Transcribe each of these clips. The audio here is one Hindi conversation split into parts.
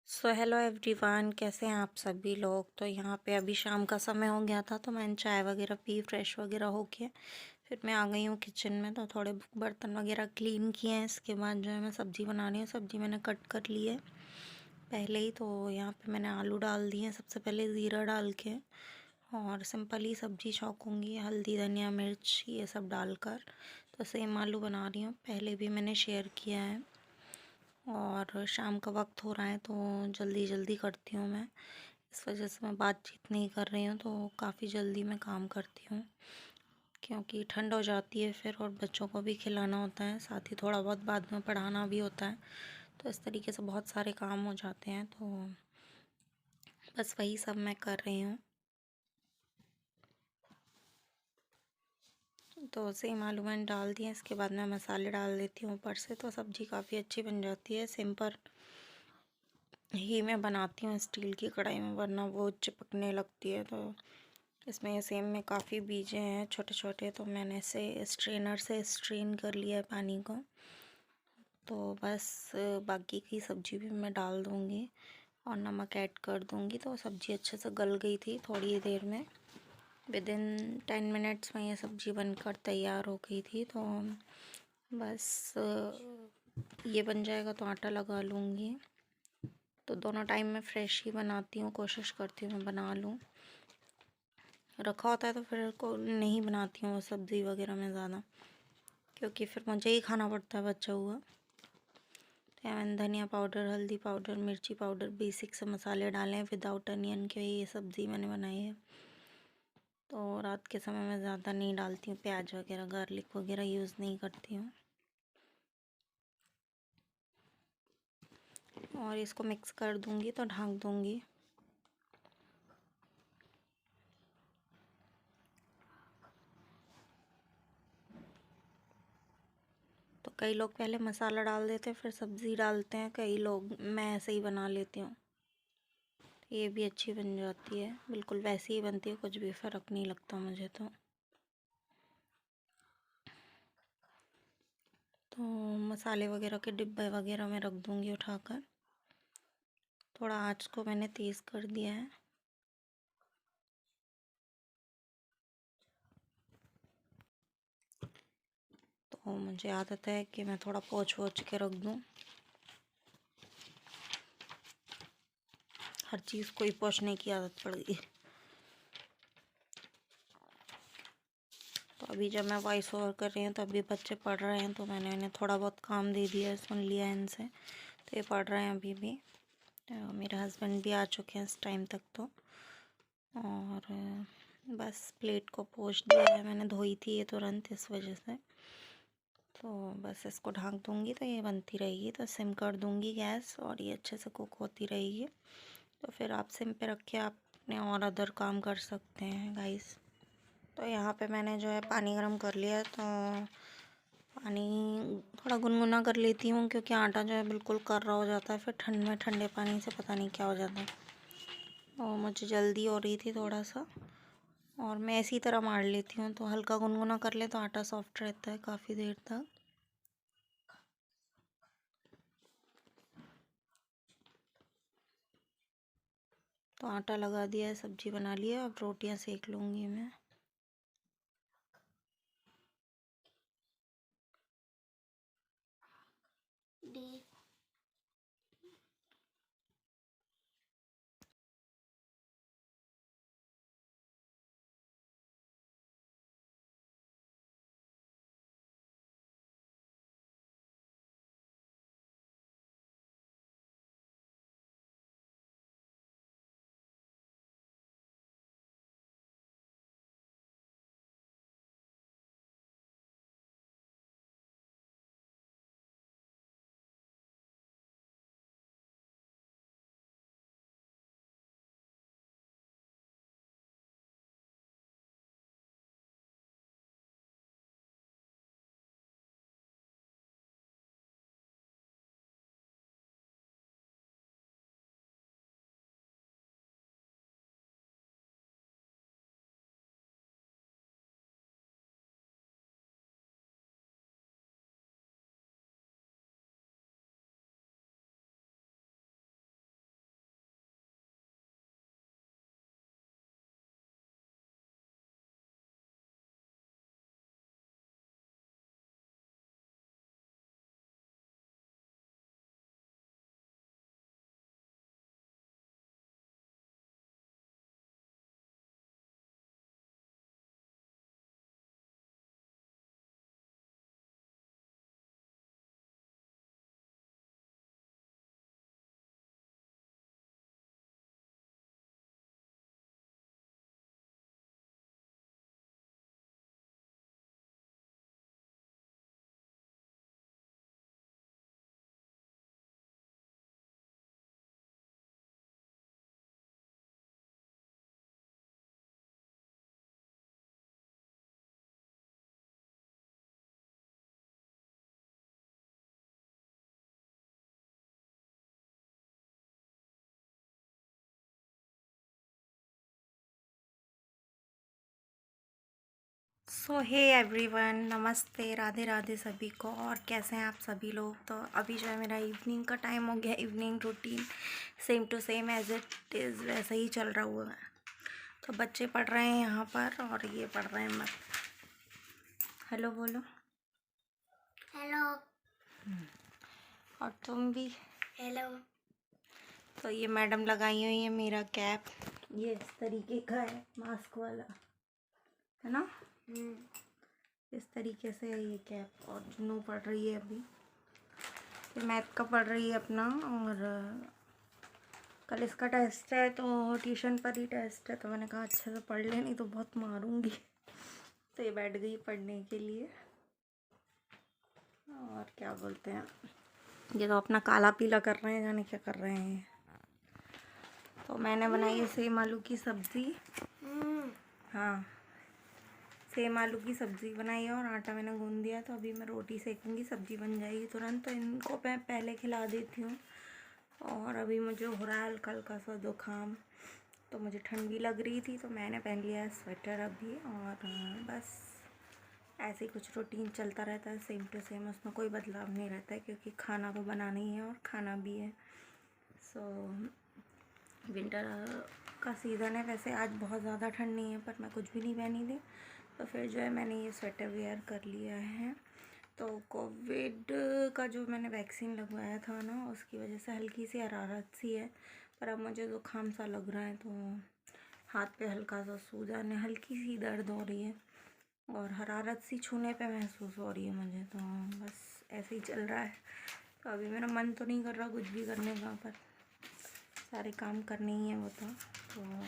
सो हेलो एवरीवन, कैसे हैं आप सभी लोग। तो यहाँ पे अभी शाम का समय हो गया था, तो मैंने चाय वगैरह पी, फ्रेश वगैरह होके फिर मैं आ गई हूँ किचन में। तो थोड़े बर्तन वगैरह क्लीन किए हैं। इसके बाद जो है मैं सब्ज़ी बना रही हूँ। सब्ज़ी मैंने कट कर ली है पहले ही। तो यहाँ पे मैंने आलू डाल दिए हैं सबसे पहले ज़ीरा डाल के, और सिंपल ही सब्ज़ी छौंकूँगी, हल्दी धनिया मिर्च ये सब डालकर। तो सेम आलू बना रही हूँ, पहले भी मैंने शेयर किया है। और शाम का वक्त हो रहा है तो जल्दी जल्दी करती हूँ मैं, इस वजह से मैं बातचीत नहीं कर रही हूँ। तो काफ़ी जल्दी मैं काम करती हूँ, क्योंकि ठंड हो जाती है फिर, और बच्चों को भी खिलाना होता है, साथ ही थोड़ा बहुत बाद में पढ़ाना भी होता है। तो इस तरीके से बहुत सारे काम हो जाते हैं। तो बस वही सब मैं कर रही हूँ। तो सेम आलू मैंने डाल दिए, इसके बाद मैं मसाले डाल देती हूँ ऊपर से। तो सब्ज़ी काफ़ी अच्छी बन जाती है। सिंपल ही मैं बनाती हूँ स्टील की कढ़ाई में, वरना वो चिपकने लगती है। तो इसमें सेम में काफ़ी बीजे हैं छोटे छोटे, तो मैंने इसे स्ट्रेनर से स्ट्रेन कर लिया है पानी को। तो बस बाकी की सब्ज़ी भी मैं डाल दूँगी और नमक ऐड कर दूँगी। तो सब्ज़ी अच्छे से गल गई थी थोड़ी देर में, विदिन 10 मिनट्स में ये सब्ज़ी बनकर तैयार हो गई थी। तो बस ये बन जाएगा तो आटा लगा लूँगी। तो दोनों टाइम मैं फ्रेश ही बनाती हूँ, कोशिश करती हूँ मैं बना लूँ। रखा होता है तो फिर को नहीं बनाती हूँ वो सब्ज़ी वगैरह में ज़्यादा, क्योंकि फिर मुझे ही खाना पड़ता है बचा हुआ। तो मैंने धनिया पाउडर, हल्दी पाउडर, मिर्ची पाउडर, बेसिक से मसाले डाले हैं। विदाउट अनियन के ये सब्ज़ी मैंने बनाई है। तो रात के समय में ज़्यादा नहीं डालती हूँ, प्याज वगैरह गार्लिक वगैरह यूज़ नहीं करती हूँ। और इसको मिक्स कर दूँगी तो ढक दूँगी। तो कई लोग पहले मसाला डाल देते हैं फिर सब्ज़ी डालते हैं, कई लोग, मैं ऐसे ही बना लेती हूँ। ये भी अच्छी बन जाती है, बिल्कुल वैसी ही बनती है, कुछ भी फ़र्क नहीं लगता मुझे। तो मसाले वगैरह के डिब्बे वगैरह में रख दूँगी उठाकर। थोड़ा आँच को मैंने तेज़ कर दिया है। तो मुझे आदत है कि मैं थोड़ा पोंछ वोछ के रख दूँ, हर चीज़ को ही पोंछने की आदत पड़ गई। तो अभी जब मैं वॉइस ओवर कर रही हूँ तो अभी बच्चे पढ़ रहे हैं, तो मैंने इन्हें थोड़ा बहुत काम दे दिया है, सुन लिया है इनसे। तो ये पढ़ रहे हैं अभी भी। तो मेरे हस्बैंड भी आ चुके हैं इस टाइम तक। तो और बस प्लेट को पोंछ दिया है मैंने, धोई थी ये तुरंत इस वजह से। तो बस इसको ढक दूँगी तो ये बनती रहेगी। तो सिम कर दूँगी गैस, और ये अच्छे से कुक होती रहेगी। तो फिर आप सिम पे रख के आप अपने और अदर काम कर सकते हैं गाइस। तो यहाँ पे मैंने जो है पानी गर्म कर लिया है। तो पानी थोड़ा गुनगुना कर लेती हूँ, क्योंकि आटा जो है बिल्कुल कर्रा हो जाता है फिर ठंड में, ठंडे पानी से पता नहीं क्या हो जाता है। और मुझे जल्दी हो रही थी थोड़ा सा, और मैं इसी तरह मार लेती हूँ। तो हल्का गुनगुना कर ले तो आटा सॉफ्ट रहता है काफ़ी देर तक। तो आटा लगा दिया है, सब्जी बना लिया, अब रोटियां सेक लूँगी मैं। सो हे एवरीवन, नमस्ते, राधे राधे सभी को। और कैसे हैं आप सभी लोग। तो अभी जो है मेरा इवनिंग का टाइम हो गया। Evening routine same to same as it is वैसे ही चल रहा हुआ है। तो बच्चे पढ़ रहे हैं यहाँ पर और ये पढ़ रहे हैं मत। हेलो बोलो। हेलो। और तुम भी हेलो। तो ये मैडम लगाई हुई है मेरा कैप, ये इस तरीके का है, मास्क वाला है ना। इस तरीके से है ये कैप। और जुनू पढ़ रही है अभी, ये मैथ का पढ़ रही है अपना। और कल इसका टेस्ट है तो ट्यूशन पर ही टेस्ट है, तो मैंने कहा अच्छे से पढ़ ले, नहीं तो बहुत मारूंगी। तो ये बैठ गई पढ़ने के लिए। और क्या बोलते हैं, ये तो अपना काला पीला कर रहे हैं, जाने क्या कर रहे हैं। तो मैंने बनाई है सेम आलू की सब्ज़ी। हाँ, सेम आलू की सब्ज़ी बनाई है और आटा मैंने गूंद दिया। तो अभी मैं रोटी सेकूंगी, सब्ज़ी बन जाएगी तुरंत। तो इनको मैं पहले खिला देती हूँ। और अभी मुझे हो रहा है हल्का हल्का सा जुकाम, तो मुझे ठंड भी लग रही थी, तो मैंने पहन लिया है स्वेटर अभी। और बस ऐसे ही कुछ रूटीन चलता रहता है सेम टू सेम, उसमें कोई बदलाव नहीं रहता है, क्योंकि खाना तो बनाना ही है और खाना भी है। सो विंटर का सीज़न है। वैसे आज बहुत ज़्यादा ठंड नहीं है, पर मैं कुछ भी नहीं पहनी थी, तो फिर जो है मैंने ये स्वेटर वेयर कर लिया है। तो कोविड का जो मैंने वैक्सीन लगवाया था ना, उसकी वजह से हल्की सी हरारत सी है, पर अब मुझे ज़ुकाम सा लग रहा है। तो हाथ पे हल्का सा सूजन है, हल्की सी दर्द हो रही है और हरारत सी छूने पे महसूस हो रही है मुझे। तो बस ऐसे ही चल रहा है। तो अभी मेरा मन तो नहीं कर रहा कुछ भी करने का, पर सारे काम करने ही है वो तो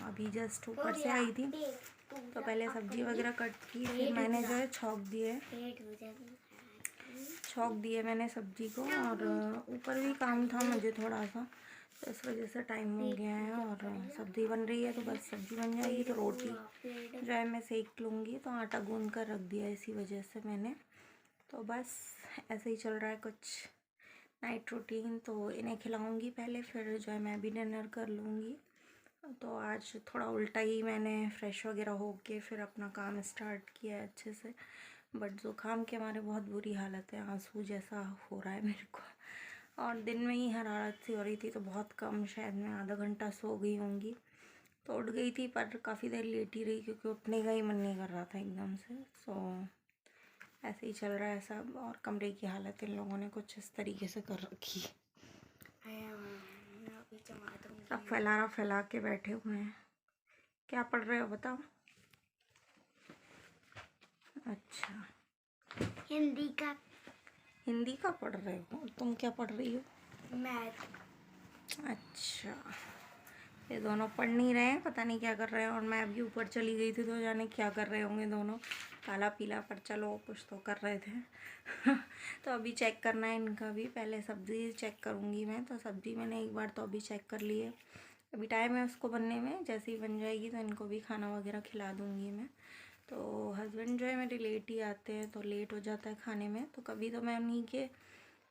अभी जस्ट ऊपर से आई थी, तो पहले सब्ज़ी वगैरह कट की, फिर मैंने जो है छौंक दिए मैंने सब्ज़ी को। और ऊपर भी काम था मुझे थोड़ा सा, तो इस वजह से टाइम हो गया है। और सब्ज़ी बन रही है, तो बस सब्ज़ी बन जाएगी तो रोटी जो है मैं सेक लूँगी। तो आटा गूंद कर रख दिया इसी वजह से मैंने। तो बस ऐसे ही चल रहा है कुछ नाइट रूटीन। तो इन्हें खिलाऊंगी पहले, फिर जो है मैं भी डिनर कर लूँगी। तो आज थोड़ा उल्टा ही, मैंने फ़्रेश वगैरह होके फिर अपना काम स्टार्ट किया है अच्छे से। बट ज़ुकाम के हमारे बहुत बुरी हालत है, आंसू जैसा हो रहा है मेरे को। और दिन में ही हरारत सी हो रही थी, तो बहुत कम, शायद मैं आधा घंटा सो गई होंगी। तो उठ गई थी, पर काफ़ी देर लेटी रही, क्योंकि उठने का ही मन नहीं कर रहा था एकदम से। सो ऐसे ही चल रहा है सब। और कमरे की हालत इन लोगों ने कुछ इस तरीके से कर रखी है, सब फैला के बैठे हुए हैं। क्या पढ़ रहे हो बताओ। अच्छा, हिंदी का पढ़ रहे हो। तुम क्या पढ़ रही हो। मैथ। अच्छा, ये दोनों पढ़ नहीं रहे हैं, पता नहीं क्या कर रहे हैं। और मैं अभी ऊपर चली गई थी, तो जाने क्या कर रहे होंगे दोनों, काला पीला। पर चलो कुछ तो कर रहे थे। तो अभी चेक करना है इनका भी, पहले सब्ज़ी चेक करूँगी मैं। तो सब्ज़ी मैंने एक बार तो अभी चेक कर ली है, अभी टाइम है उसको बनने में। जैसे ही बन जाएगी तो इनको भी खाना वगैरह खिला दूँगी मैं। तो हस्बैंड जो है मेरे लेट ही आते हैं, तो लेट हो जाता है खाने में। तो कभी तो मैं उन्हीं के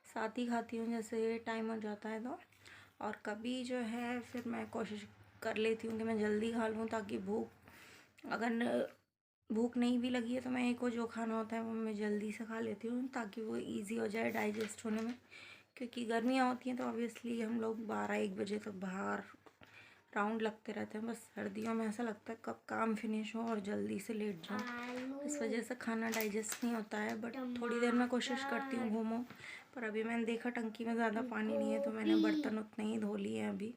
साथ ही खाती हूँ, जैसे टाइम हो जाता है तो। और कभी जो है फिर मैं कोशिश कर लेती हूँ कि मैं जल्दी खा लूँ, ताकि अगर भूख नहीं भी लगी है तो मैं एक को जो खाना होता है वो मैं जल्दी से खा लेती हूँ, ताकि वो इजी हो जाए डाइजेस्ट होने में। क्योंकि गर्मियाँ होती हैं तो ऑब्वियसली हम लोग 12-1 बजे तक बाहर राउंड लगते रहते हैं। बस सर्दियों में ऐसा लगता है कब काम फिनिश हो और जल्दी से लेट जाऊँ, इस वजह से खाना डाइजेस्ट नहीं होता है। बट थोड़ी देर मैं कोशिश करती हूँ घूमूं। पर अभी मैंने देखा टंकी में ज़्यादा पानी नहीं है, तो मैंने बर्तन उतने ही धो लिए हैं अभी।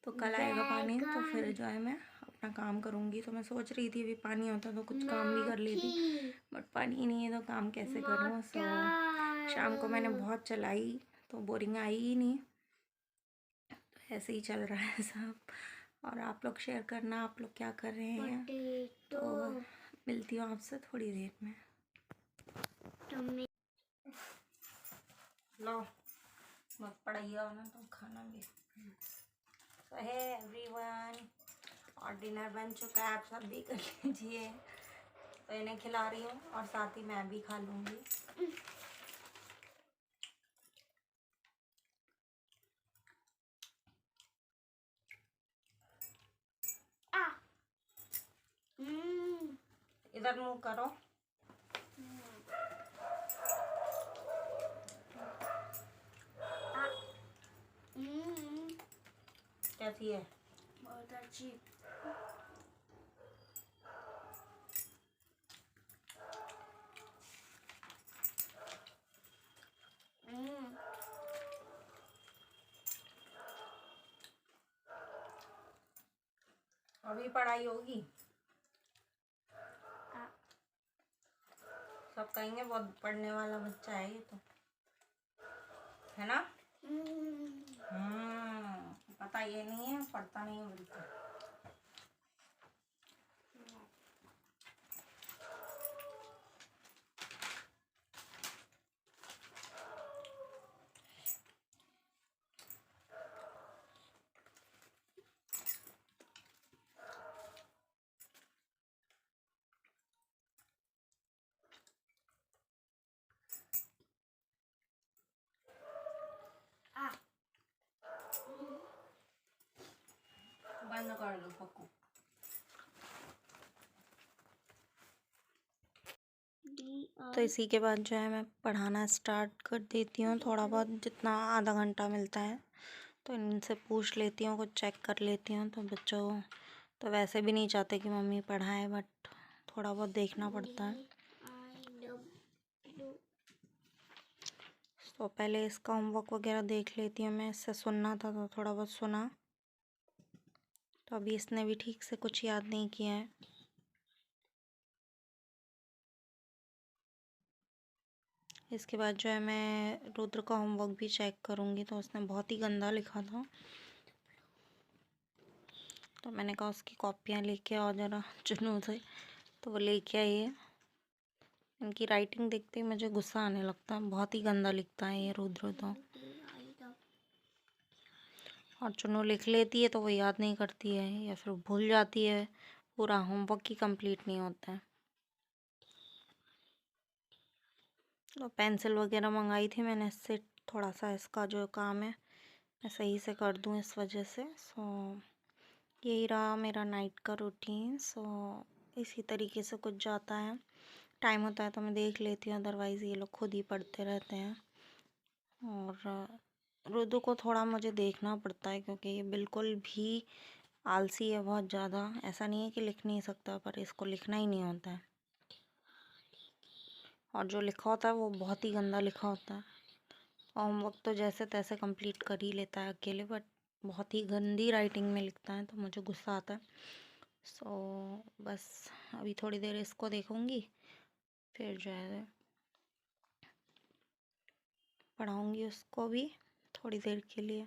तो कल आएगा पानी, तो फिर जो है मैं अपना काम करूँगी। तो मैं सोच रही थी अभी पानी होता तो कुछ काम भी कर लेती, बट पानी नहीं है तो काम कैसे करूँ। सो शाम को मैंने बहुत चलाई तो बोरिंग आई ही नहीं। तो ऐसे ही चल रहा है सब। और आप लोग शेयर करना, आप लोग क्या कर रहे हैं। तो मिलती हूँ आपसे थोड़ी देर में। लो मत पढ़ाइए ना, तो खाना भी। तो है एवरीवन, और डिनर बन चुका है, आप सब भी कर लीजिए। तो इन्हें खिला रही हूँ और साथ ही मैं भी खा लूँगी। इधर मुँह करो। कैसी है? बहुत अच्छी। अभी पढ़ाई होगी? सब कहेंगे बहुत पढ़ने वाला बच्चा है ये तो, है ना? पता ये नहीं है, पढ़ता नहीं है बिल्कुल। बंद कर दो पक्कू। तो इसी के बाद जो है मैं पढ़ाना स्टार्ट कर देती हूँ, थोड़ा बहुत जितना आधा घंटा मिलता है तो इनसे पूछ लेती हूँ, कुछ चेक कर लेती हूँ। तो बच्चों तो वैसे भी नहीं चाहते कि मम्मी पढ़ाए, बट थोड़ा बहुत देखना पड़ता है। तो पहले इसका होमवर्क वगैरह देख लेती हूँ मैं, इससे सुनना था तो थोड़ा बहुत सुना। तो अभी इसने भी ठीक से कुछ याद नहीं किया है। इसके बाद जो है मैं रुद्र का होमवर्क भी चेक करूँगी। तो उसने बहुत ही गंदा लिखा था, तो मैंने कहा उसकी कॉपियाँ लेके आओ ज़रा जुनून से, तो वो लेके आई है। इनकी राइटिंग देखते ही मुझे गुस्सा आने लगता है, बहुत ही गंदा लिखता है ये रुद्र तो। और चुनू लिख लेती है तो वो याद नहीं करती है या फिर भूल जाती है, पूरा होमवर्क ही कंप्लीट नहीं होता है। तो पेंसिल वगैरह मंगाई थी मैंने, इससे थोड़ा सा इसका जो काम है मैं सही से कर दूँ इस वजह से। सो यही रहा मेरा नाइट का रूटीन। सो इसी तरीके से कुछ जाता है। टाइम होता है तो मैं देख लेती हूँ, अदरवाइज़ ये लोग खुद ही पढ़ते रहते हैं। और रुदु को थोड़ा मुझे देखना पड़ता है क्योंकि ये बिल्कुल भी आलसी है बहुत ज़्यादा। ऐसा नहीं है कि लिख नहीं सकता, पर इसको लिखना ही नहीं होता है, और जो लिखा होता है वो बहुत ही गंदा लिखा होता है। होमवर्क तो जैसे तैसे कंप्लीट कर ही लेता है अकेले, बट बहुत ही गंदी राइटिंग में लिखता है तो मुझे गुस्सा आता है। सो बस अभी थोड़ी देर इसको देखूँगी, फिर जो है पढ़ाऊँगी उसको भी थोड़ी देर के लिए।